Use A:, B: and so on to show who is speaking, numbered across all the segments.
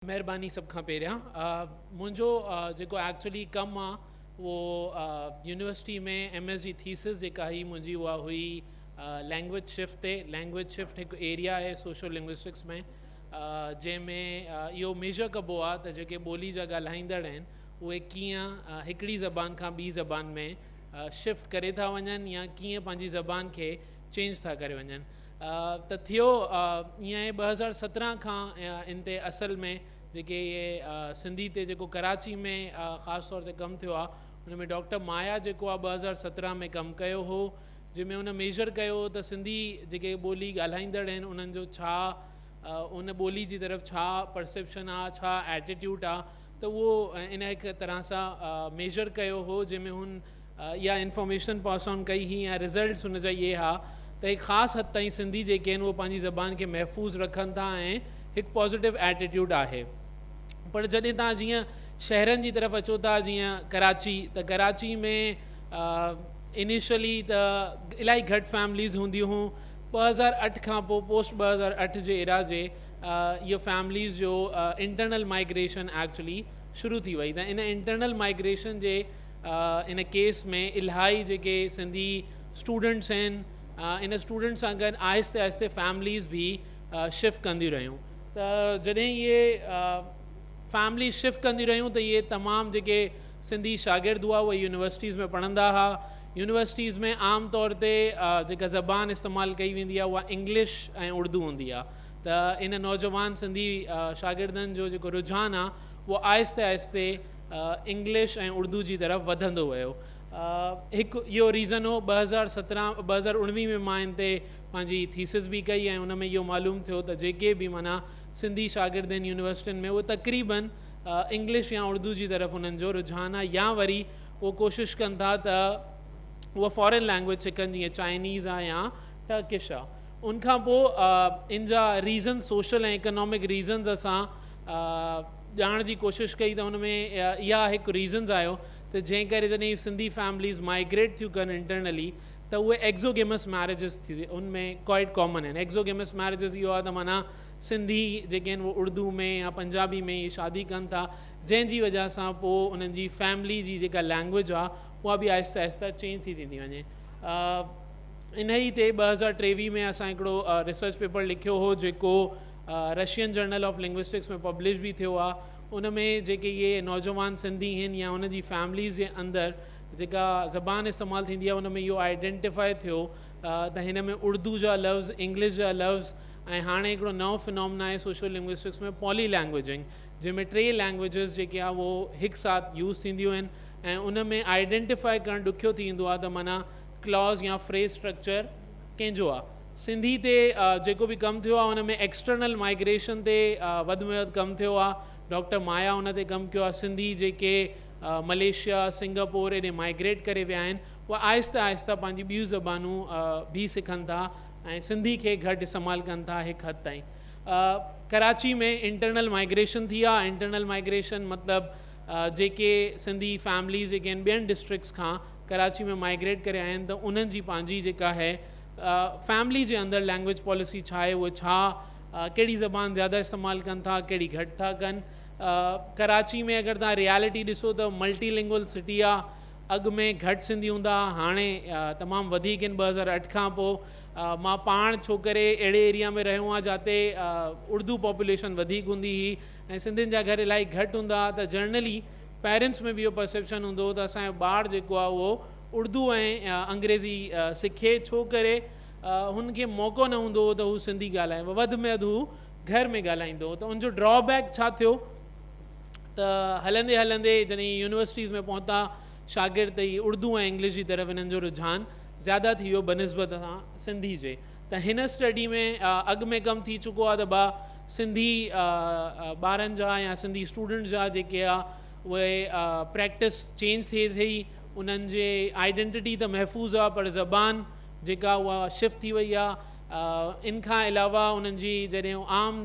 A: महिरबानी सब खां पहिरियां मुंहिंजो जेको एक्चुअली कमु आहे उहो यूनिवर्सिटी में MS जी थीसिस जेका ही मुंहिंजी उहा हुई लैंग्वेज शिफ्ट ते। लैंग्वेज शिफ्ट हिकु एरिया आहे सोशल लिंग्विस्टिक्स में जंहिंमें इहो मेजर कबो आहे त जेके ॿोली जा ॻाल्हाईंदड़ आहिनि उहे कीअं हिकिड़ी ज़बान खां ॿी ज़बान में शिफ्ट करे था वञनि या कीअं पंहिंजी ज़बान खे चेंज था करे वञनि। त थियो ईअं 2017 खां इन ते असल में जेके इहे सिंधी ते जेको कराची में ख़ासि तौर ते कमु थियो आहे हुन में डॉक्टर माया जेको आहे 2017 में कमु कयो हो, जंहिंमें हुन मेजर कयो त सिंधी जेके ॿोली ॻाल्हाईंदड़ आहिनि उन्हनि जो छा उन ॿोली जी तरफ़ छा परसेप्शन आहे, छा एटीट्यूड आहे, त उहो इन हिकु तरह सां मेजर कयो हो जंहिंमें हुन इहा इंफॉर्मेशन पास ऑन कई हुई ऐं रिज़ल्ट्स हुन जा इहे हा त हिकु ख़ासि हद ताईं सिंधी जेके आहिनि उहे पंहिंजी ज़बान खे महफ़ूज़ रखनि था ऐं हिकु पॉज़िटिव एटीट्यूड आहे। पर जॾहिं तव्हां जीअं शहरनि जी तरफ़ अचो था, जीअं कराची, त कराची में इनिशियली त इलाही घटि फैमिलीज़ हूंदियूं हुयूं। 2008 खां पोइ पोस्ट 2008 जे एरा जे इहो फैमिलीज़ जो इंटरनल माइग्रेशन एक्चुअली शुरू थी वई। त in internal migration J in case में इलाही जेके सिंधी स्टूडेंट्स आहिनि इन स्टूडेंट्स सां गॾु आहिस्ते आहिस्ते फैमिलीज़ बि शिफ्ट कंदियूं रहियूं। त जॾहिं इहे फैमिली शिफ्ट कंदियूं रहियूं त इहे तमामु जेके सिंधी शागिर्द हुआ उहे यूनिवर्सिटीज़ में पढ़ंदा हुआ। यूनिवर्सिटीज़ में आम तौर ते जेका ज़बान इस्तेमालु कई वेंदी आहे उहा इंग्लिश ऐं उर्दू हूंदी आहे। त इन नौजवान सिंधी शागिर्दनि जो जेको रुझान आहे उहो आहिस्ते आहिस्ते इंग्लिश ऐं उर्दू जी तरफ़ वधंदो वियो। हिकु इहो रीज़न हो 2019 में मां इन ते पंहिंजी थीसिस बि कई ऐं उन में इहो मालूम थियो त जेके बि माना सिंधी शागिर्द आहिनि यूनिवर्सिटियुनि में उहे तक़रीबन इंग्लिश या उर्दू जी तरफ़ उन्हनि जो रुझान आहे, या वरी उहे कोशिशि कनि था त उहा फॉरेन लैंग्वेज सिखनि, जीअं चाइनीज़ आहे या टर्किश आहे। उनखां पोइ इन जा रीज़न्स सोशल ऐं इकनॉमिक रीज़न्स असां ॼाणण जी कोशिशि कई त हुन में इहा हिकु रीज़न्स आयो त जंहिं करे जॾहिं सिंधी फैमिलीज़ माइग्रेट थियूं कनि इंटरनली त उहे एक्ज़ोगेमस मैरिजिस थी उनमें क्वाइट कॉमन आहिनि। एक्ज़ोगेमस मैरिजिस इहो आहे त माना सिंधी जेके आहिनि उहे उर्दू में या पंजाबी में इहे शादी कनि था, जंहिंजी वजह सां पोइ उन्हनि जी फैमिली जी जेका लैंग्वेज आहे उहा बि आहिस्ते आहिस्ते चेंज थी थींदी वञे। इन ई ते 2023 में असां हिकिड़ो रिसर्च पेपर लिखियो हो जेको रशियन जर्नल ऑफ लिंग्विस्टिक्स में पब्लिश बि थियो आहे। उन में जेके इहे नौजवान सिंधी आहिनि या उन जी फैमिलीज़ जे अंदरि जेका ज़बान इस्तेमालु थींदी आहे उन में इहो आइडेंटिफाई थियो त हिन में उर्दू जा लफ़्ज़, इंग्लिश जा लफ़्ज़ ऐं हाणे हिकिड़ो नओं फिनोमिना आहे सोशल लिंग्विस्टिक्स में पॉली लैंग्वेजिंग, जंहिंमें 3 लैंग्वेजिस जेके आहे उहो हिकु साथ यूज़ थींदियूं आहिनि ऐं उन में आइडेंटिफाई करणु ॾुखियो थी ईंदो आहे त माना क्लॉज़ या फ्रेज़ स्ट्रक्चर कंहिंजो आहे। सिंधी ते जेको बि कमु थियो आहे उन में एक्सटर्नल माइग्रेशन ते वधि में वधि कमु थियो आहे। डॉक्टर माया उन ते कमु कयो आहे। सिंधी जेके मलेशिया, सिंगापुर एॾे माइग्रेट करे विया आहिनि उहे आहिस्ते आहिस्ते पंहिंजी ॿियूं ज़बानूं बि सिखनि था ऐं सिंधी खे घटि इस्तेमालु कनि था हिकु हद ताईं। कराची में इंटरनल माइग्रेशन थी आहे। इंटरनल माइग्रेशन मतिलबु जेके सिंधी फैमिलीज़ जेके आहिनि ॿियनि डिस्ट्रिक्ट्स खां कराची में माइग्रेट करे आया आहिनि त उन्हनि जी पंहिंजी जेका आहे फैमिली जे अंदरि लैंग्वेज पॉलिसी छा आहे, उहे छा कहिड़ी ज़बान ज़्यादा इस्तेमालु कनि था, कहिड़ी घटि था कनि। कराची में अगरि तव्हां रियलिटी ॾिसो त मल्टीलिंगुअल सिटी आहे। अॻु में घटि सिंधी हूंदा, हाणे तमामु वधीक आहिनि। 2008 खां पोइ मां पाण छो करे अहिड़े एरिया में रहियो आहियां जिते उर्दू पॉपुलेशन वधीक हूंदी हुई ऐं सिंधियुनि जा घर इलाही घटि हूंदा, त जनरली पेरेंट्स में बि इहो परसेप्शन हूंदो हो त असांजो ॿारु जेको आहे उहो उर्दू ऐं अंग्रेज़ी सिखे, छो करे हुनखे मौक़ो न हूंदो हो त हू सिंधी ॻाल्हाए, वधि में वधि हू घर में ॻाल्हाईंदो हो। त उनजो ड्रॉबैक छा थियो त हलंदे हलंदे जॾहिं यूनिवर्सिटीज़ में पहुता शागिर्द त ई उर्दू ऐं इंग्लिश जी तरफ़ हिननि जो रुझान ज़्यादा थी वियो बनिस्बत सां सिंधी जे। त हिन स्टडी में अॻु में कमु थी चुको आहे त सिंधी ॿारनि जा या सिंधी स्टूडेंट्स जा जेके आहे उहे प्रैक्टिस चेंज थिए थी, उन्हनि जे आइडेंटिटी त महफ़ूज़ आहे पर ज़बान जेका उहा शिफ्ट थी वई आहे। इन खां अलावा उन्हनि जी जॾहिं आम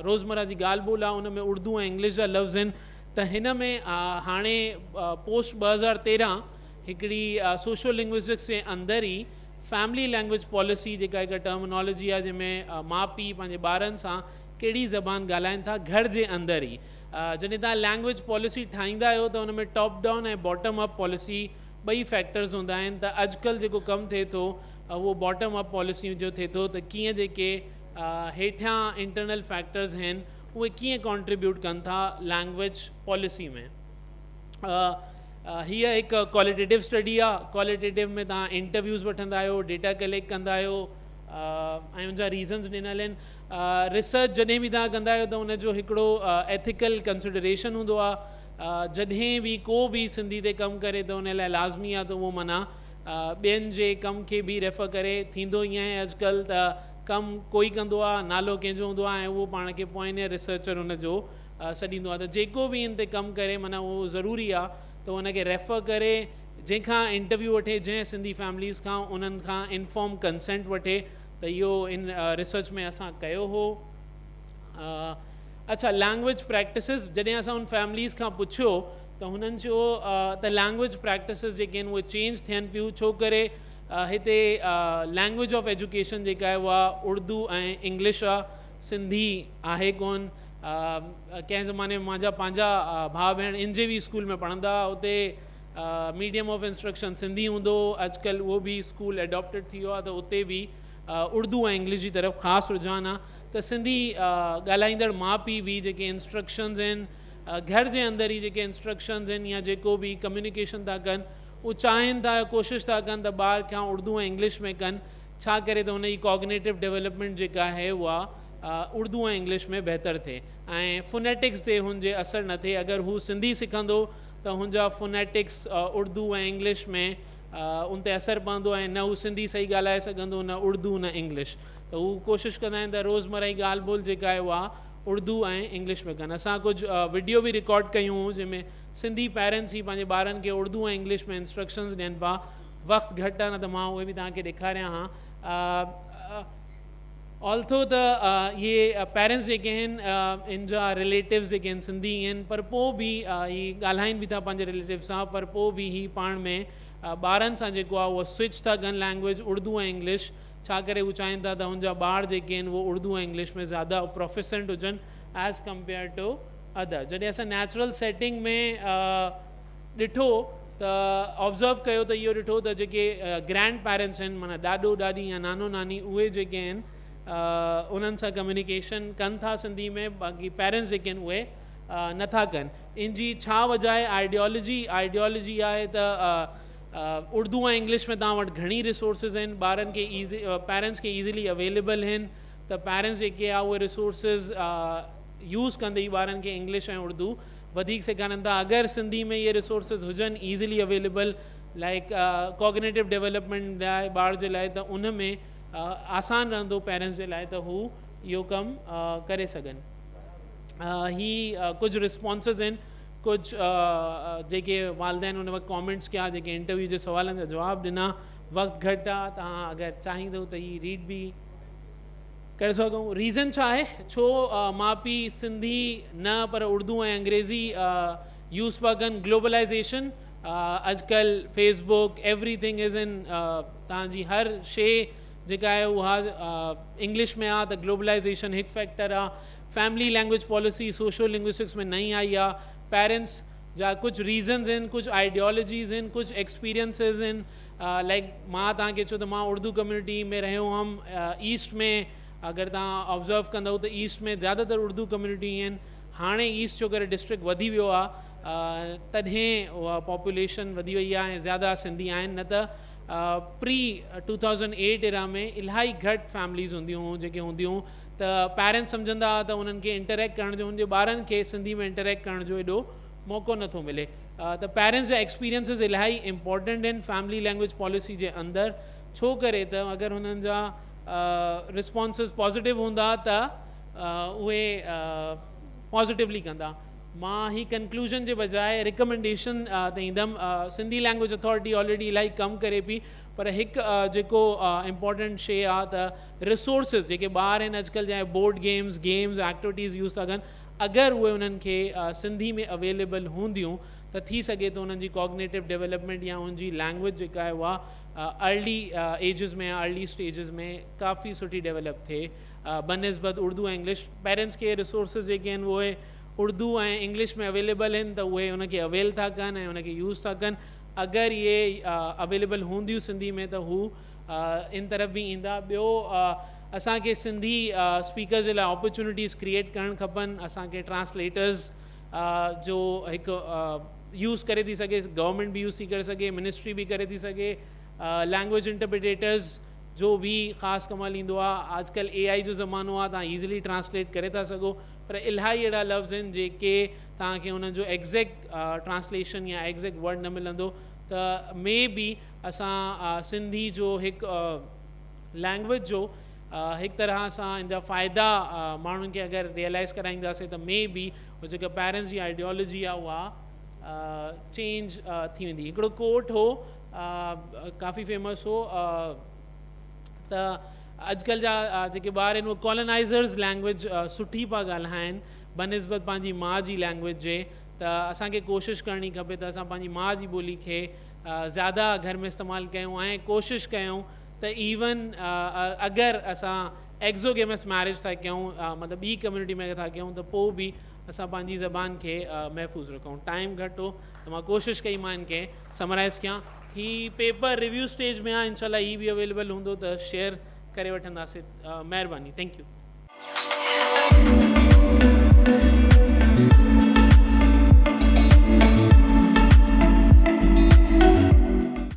A: रोज़मर्रा जी ॻाल्हि ॿोल आहे उन में उर्दू ऐं इंग्लिश जा लफ़्ज़ आहिनि। त हिन में हाणे पोस्ट 2013 हिकिड़ी सोशल लिंग्विस्टिक्स जे अंदरि ई फैमिली लैंग्वेज पॉलिसी जेका हिकु टर्मिनोलॉजी आहे जंहिंमें माउ पीउ पंहिंजे ॿारनि सां कहिड़ी ज़बान ॻाल्हाइनि था घर जे अंदरि ई। जॾहिं तव्हां लैंग्वेज पॉलिसी ठाहींदा आहियो त हुन में टॉप डाउन ऐं बॉटम अप पॉलिसी ॿई फैक्टर्स हूंदा आहिनि। त अॼुकल्ह जेको कमु थिए थो उहो बॉटम अप पॉलिसी जो थिए थो, त कीअं जेके हेठियां इंटरनल फैक्टर्स आहिनि उहे कीअं कॉन्ट्रीब्यूट कनि था लैंग्वेज पॉलिसी में। हीअ हिकु क्वालिटेटिव स्टडी आहे। क्वालिटेटिव में तव्हां इंटरव्यूज़ वठंदा आहियो, डेटा कलेक्ट कंदा आहियो ऐं उनजा रीज़न्स ॾिनल आहिनि। रिसर्च जॾहिं बि तव्हां कंदा आहियो त उनजो हिकिड़ो एथिकल कंसिडरेशन हूंदो आहे। जॾहिं बि को बि सिंधी ते कमु करे त उन लाइ लाज़मी आहे त उहो माना ॿियनि जे कम खे बि रेफर करे। थींदो ईअं आहे अॼुकल्ह त कमु कोई कंदो आहे, नालो कंहिंजो हूंदो आहे ऐं उहो पाण खे पोइ रिसर्चर हुनजो सॾींदो आहे। त जेको बि इन ते कमु करे माना उहो ज़रूरी आहे त उनखे रेफर करे, जंहिंखां इंटरव्यू वठे, जंहिं सिंधी फैमिलीज़ खां उन्हनि खां इन्फॉर्म कंसेंट वठे। त इहो इन रिसर्च में असां कयो हो। अच्छा, लैंग्वेज प्रैक्टिसिस जॾहिं असां उन फैमिलीज़ खां पुछियो त हुननि चयो त लैंग्वेज प्रैक्टिसिस जेके आहिनि उहे चेंज थियनि पियूं। छो करे हिते लैंग्वेज ऑफ एजुकेशन जेका आहे उहा उर्दू ऐं इंग्लिश आहे, सिंधी आहे कोन। कंहिं ज़माने में मुंहिंजा पंहिंजा भाउ भेण इन जे बि स्कूल में पढ़ंदा, उते मीडियम ऑफ इंस्ट्रक्शन सिंधी हूंदो। अॼुकल्ह उहो बि स्कूल एडॉप्टेड थी वियो आहे, त उते बि उर्दू ऐं इंग्लिश जी तरफ़ ख़ासि रुझान आहे। त सिंधी ॻाल्हाईंदड़ माउ पीउ बि जेके इंस्ट्रक्शन्स आहिनि, घर जे अंदरि ई जेके इंस्ट्रक्शन्स आहिनि या जेको बि कम्युनिकेशन था कनि, उहे चाहिनि था, कोशिशि था कनि त ॿार खां उर्दू ऐं इंग्लिश में कनि। छा करे त हुनजी कॉग्नेटिव डेवलपमेंट जेका आहे उहा उर्दू ऐं इंग्लिश में बहितर थिए ऐं फोनेटिक्स ते हुनजे असरु न थिए। अगरि हू सिंधी सिखंदो त हुनजा फोनेटिक्स उर्दू ऐं इंग्लिश में उन ते असरु पवंदो ऐं न हू सिंधी सही ॻाल्हाए सघंदो, न उर्दू न इंग्लिश। त हू कोशिशि कंदा आहिनि त रोज़मर्रा जी ॻाल्हि ॿोल जेका आहे उहा उर्दू ऐं इंग्लिश में कनि। असां कुझु वीडियो बि रिकॉर्ड कयूं हुयूं जंहिंमें सिंधी पेरेंट्स ई पंहिंजे ॿारनि खे उर्दू ऐं इंग्लिश में इंस्ट्रक्शन्स ॾियनि पिया। वक़्तु घटि आहे न त मां उहे बि तव्हांखे ॾेखारियां हा। ऑल्थो त इहे पेरेंट्स जेके आहिनि इन जा रिलेटिव्स जेके आहिनि सिंधी आहिनि, पर पोइ बि ही ॻाल्हाइनि बि था पंहिंजे रिलेटिव सां, पर पोइ बि ही पाण में ॿारनि सां जेको आहे उहो स्विच था कनि लैंग्वेज उर्दू ऐं इंग्लिश। छा करे हू चाहिनि था त हुनजा ॿार जेके आहिनि उहे उर्दू ऐं इंग्लिश में ज़्यादा प्रोफिशेंट हुजनि एज़ कम्पेयर टू अदर। जॾहिं असां नेचुरल सेटिंग में ॾिठो त ऑब्ज़र्व कयो त इहो ॾिठो त जेके ग्रैंड पेरेंट्स आहिनि, माना ॾाॾो ॾाॾी या नानो नानी, उहे जेके आहिनि उन्हनि सां कम्युनिकेशन कनि था सिंधी में, बाक़ी पेरेंट्स जेके आहिनि उहे नथा कनि। इन जी छा वजह आहे? आइडियोलॉजी आहे त उर्दू ऐं इंग्लिश में तव्हां वटि घणी रिसोर्सिस आहिनि, ॿारनि खे पेरेंट्स खे ईज़िली अवेलेबल आहिनि, त पेरेंट्स जेके आहे उहे रिसोर्सिस यूज़ कंदे ई ॿारनि खे इंग्लिश ऐं उर्दू वधीक सेखारनि था। अगरि सिंधी में इहे रिसोर्सिस हुजनि easily available, like cognitive development लाइ ॿार जे लाइ, त उन में आसान रहंदो पेरेंट्स जे लाइ त हू इहो कमु करे सघनि। ही कुझु रिस्पॉन्सिस आहिनि, कुझु जेके वालदेन उन वक़्तु कॉमेंट्स कया, जेके इंटरव्यू जे सवालनि जा जवाब ॾिना। वक़्तु घटि आहे, तव्हां अगरि चाहींदो त हीअ रीड बि करे सघूं। रीज़न छा आहे छो माउ पीउ सिंधी न पर उर्दू ऐं अंग्रेज़ी यूज़ पिया कनि? ग्लोबलाइज़ेशन। अॼुकल्ह फेसबुक एवरीथिंग इज़ इन, तव्हांजी हर शइ जेका आहे उहा इंग्लिश में आहे, त ग्लोबलाइज़ेशन हिकु फैक्टर आहे। Family language policy social linguistics में नई आई आहे। पेरेंट्स जा कुझु रीज़न्स आहिनि, कुझु आइडियोलॉजीज़ आहिनि, कुझु एक्सपीरियंसिस आहिनि। लाइक मां तव्हांखे चयो त मां उर्दू कम्युनिटी में रहियो हुअमि। ईस्ट में अगरि तव्हां ऑब्ज़र्व कंदव त ईस्ट में ज़्यादातर उर्दू कम्युनिटी आहिनि। हाणे ईस्ट छो करे डिस्ट्रिक्ट वधी वियो आहे, तॾहिं उहा पॉपुलेशन वधी वई आहे ऐं ज़्यादा सिंधी आहिनि। न त प्री 2008 एरा में इलाही घटि फैमिलीज़ हूंदियूं हुयूं जेके हूंदियूं, त पेरेंट्स सम्झंदा हुआ त उन्हनि खे इंटरेक्ट करण जो, उनजे ॿारनि खे सिंधी में इंटरेक्ट करण जो एॾो मौक़ो नथो मिले। त पेरेंट्स जा एक्सपीरियंसिस इलाही इम्पॉर्टेंट आहिनि फैमिली लैंग्वेज पॉलिसी जे अंदरि। छो करे त अगरि हुननि जा रिस्पॉन्सिस पॉज़िटिव हूंदा त उहे पॉज़िटिवली कंदा। मां ही कंक्लूजन जे बजाए रिकमेंडेशन ते ईंदमि। सिंधी लैंग्वेज अथॉरिटी ऑलरेडी इलाही कमु करे पई, पर हिकु जेको इम्पॉर्टेंट शइ आहे त रिसोर्सिस जेके ॿार आहिनि अॼुकल्ह जा बोर्ड गेम्स एक्टिविटीज़ यूज़ था कनि, अगरि उहे उन्हनि खे सिंधी में अवेलेबल हूंदियूं त थी सघे थो उन्हनि जी कॉग्नेटिव डेवलपमेंट या उनजी लैंग्वेज जेका आहे उहा अर्ली एजिस में अर्ली स्टेजिस में काफ़ी सुठी डेवलप थिए। बनस्बत उर्दू ऐं इंग्लिश। पेरेंट्स खे रिसोर्सिस जेके आहिनि उहे उर्दू ऐं इंग्लिश में अवेलेबल आहिनि त उहे उनखे अवेल था कनि ऐं उनखे यूज़ था कनि। अगरि इहे अवेलेबल हूंदियूं सिंधी में त हू इन तरफ़ बि ईंदा। ॿियो असांखे सिंधी स्पीकर जे लाइ अपॉर्चुनिटीज़ क्रिएट करणु खपनि। असांखे ट्रांसलेटर्स जो हिकु यूज़ करे थी सघे, गवर्नमेंट बि यूज़ थी करे सघे, मिनिस्ट्री बि करे थी सघे, लैंग्वेज इंटरप्रिटेटर्स जो भी ख़ासि कमाल ईंदो आहे। अॼुकल्ह AI जो ज़मानो आहे, तव्हां ईज़िली ट्रांसलेट करे था सघो, पर इलाही अहिड़ा लफ़्ज़ आहिनि जेके तव्हांखे हुनजो एग्ज़ैक्ट ट्रांसलेशन या एग्ज़ैक्ट वर्ड न मिलंदो। त मे बी असां सिंधी जो हिकु लैंग्वेज जो हिकु तरह सां इन जा फ़ाइदा माण्हुनि खे अगरि रियलाइज़ कराईंदासीं त मे बी उहो जेका पेरेंट्स जी आइडियोलॉजी आहे उहा चेंज थी वेंदी। हिकिड़ो कोट हो काफ़ी फेमस हो त अॼुकल्ह जा जेके ॿार आहिनि उहे कॉलोनाइज़र्स लैंग्वेज सुठी पिया ॻाल्हाइनि बनस्बत पंहिंजी माउ जी लैंग्वेज जे। त असांखे कोशिशि करणी खपे त असां पंहिंजी माउ जी ॿोली खे ज़्यादा घर में इस्तेमालु कयूं ऐं कोशिशि कयूं त इवन अगरि असां एक्ज़ोगेमस मैरिज था कयूं, मतिलबु ॿी कम्यूनिटी में था कयूं, त पोइ बि असां पंहिंजी ज़बान खे महफ़ूज़ रखूं। टाइम घटि हो त मां कोशिशि कई मां इनखे समराइज़ कयां। ही पेपर रिव्यू स्टेज में आहे, इंशाल्लाह ही बि अवेलेबल हूंदो त शेयर करे वठंदासीं। महिरबानी, थैंक यू।